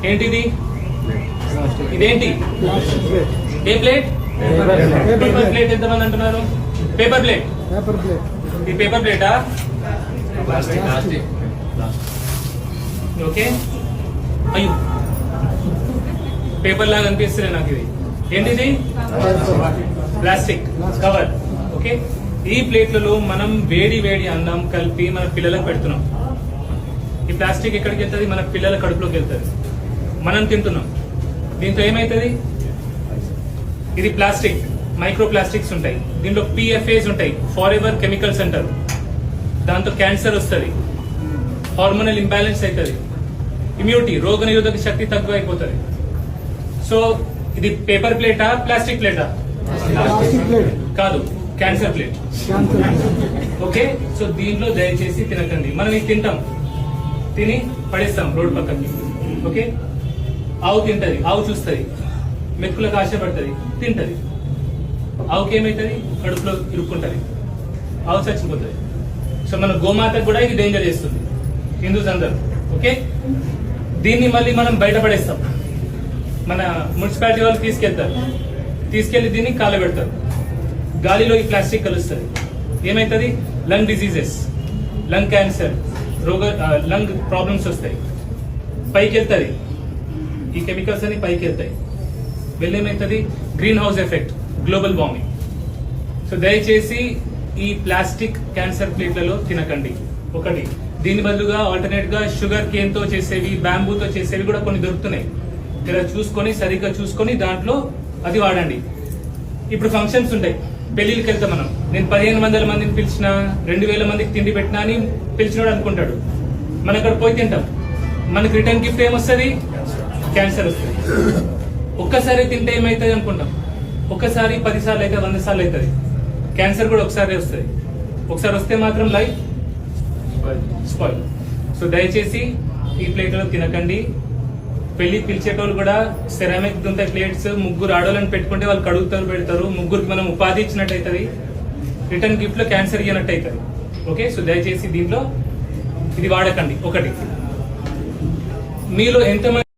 ఏంటిది? ఇదేంటి? ఏ plate? Paper plate. ఎంతమంది అంటున్నారు? Paper plate. ఇది పేపర్ ప్లేటా? ఓకే. అయ్యో, పేపర్ లాగా అనిపిస్తుంది నాకు. ఇది ఏంటిది? Plastic cover. ఓకే. ఈ ప్లేట్లలో మనం వేడి వేడి అన్నం కలిపి మన పిల్లలకు పెడుతున్నాం. ఈ ప్లాస్టిక్ ఎక్కడికి వెళ్తుంది? మన పిల్లల కడుపులోకి వెళ్తుంది. మనం తింటున్నాం. దీంతో ఏమైతుంది? ఇది ప్లాస్టిక్, మైక్రో ప్లాస్టిక్స్ ఉంటాయి. దీంట్లో PFAs ఉంటాయి, ఫార్ ఎవర్ కెమికల్స్ అంటారు. దాంతో క్యాన్సర్ వస్తుంది, హార్మోనల్ ఇంబ్యాలెన్స్ అవుతుంది, ఇమ్యూనిటీ రోగ నిరోధక శక్తి తక్కువ అయిపోతుంది. సో ఇది పేపర్ ప్లేటా, ప్లాస్టిక్ ప్లేటా? కాదు, క్యాన్సర్ ప్లేట్. ఓకే. సో దీంట్లో దయచేసి తినకండి. మనం ఇది తింటాం, తిని పడేస్తాం రోడ్ పక్కకి. ఓకే. ఆవు తింటది, ఆవు చూస్తుంది, మెతుకులకు ఆశపడుతుంది, తింటది. ఆవుకి ఏమైతుంది? కడుపులో ఇరుక్కుంటది, ఆవు చచ్చిపోతుంది. సో మన గోమాతకు కూడా ఇది డేంజర్ చేస్తుంది, హిందూస్ అందరూ. ఓకే. దీన్ని మళ్ళీ మనం బయటపడేస్తాం. మన మున్సిపాలిటీ వాళ్ళు తీసుకెళ్లి దీన్ని కాలబెడతారు. గాలిలో ఈ ప్లాస్టిక్ కలుస్తుంది. ఏమైతుంది? Lung diseases, lung cancer, lung problems వస్తాయి. పైకి వెళ్తుంది, ఈ కెమికల్స్ అన్ని పైకి వెళ్తాయి. వెళ్ళేమైతుంది? Green house effect, global warming. So దయచేసి ఈ ప్లాస్టిక్ క్యాన్సర్ ప్లేట్లలో తినకండి. ఒకటి. దీని బదులుగా ఆల్టర్నేట్ గా షుగర్ కేన్ తో చేసేవి, బ్యాంబూతో చేసేవి కూడా కొన్ని దొరుకుతున్నాయి. ఇలా చూసుకొని, సరిగ్గా చూసుకొని దాంట్లో అది వాడండి. ఇప్పుడు ఫంక్షన్స్ ఉంటాయి, పెళ్లికి వెళ్తాం మనం. నేను 1500 మందిని పిలిచిన, 2000 మందికి తిండి పెట్టినా అని పిలిచినోడు అనుకుంటాడు. మనం అక్కడ పోయి తింటాం, మనకి రిటర్న్ గిఫ్ట్ ఏమొస్తుంది? క్యాన్సర్ వస్తుంది. ఒక్కసారి తింటే ఏమవుతుంది అనుకుంటాం. ఒక్కసారి 10 సార్లు అయితే 100 సార్లు అవుతుంది. క్యాన్సర్ కూడా ఒకసారి వస్తుంది. ఒకసారి వస్తే మాత్రం లైఫ్ స్పాయిల్. సో దయచేసి ఈ ప్లేట్లలో తినకండి. పెళ్లి పిలిచేటోళ్ళు కూడా సెరామిక్ ఉంటాయి ప్లేట్స్. ముగ్గురు ఆడోళ్ళని పెట్టుకుంటే వాళ్ళు కడుగుతారు, పెడతారు. ముగ్గురికి మనం ఉపాధి ఇచ్చినట్టు అవుతుంది, రిటర్న్ గిఫ్ట్ లో క్యాన్సర్ ఇవ్వనట్టు అవుతుంది. ఓకే. సో దయచేసి దీంట్లో ఇది వాడకండి. ఒకటి. మీలో ఎంతమంది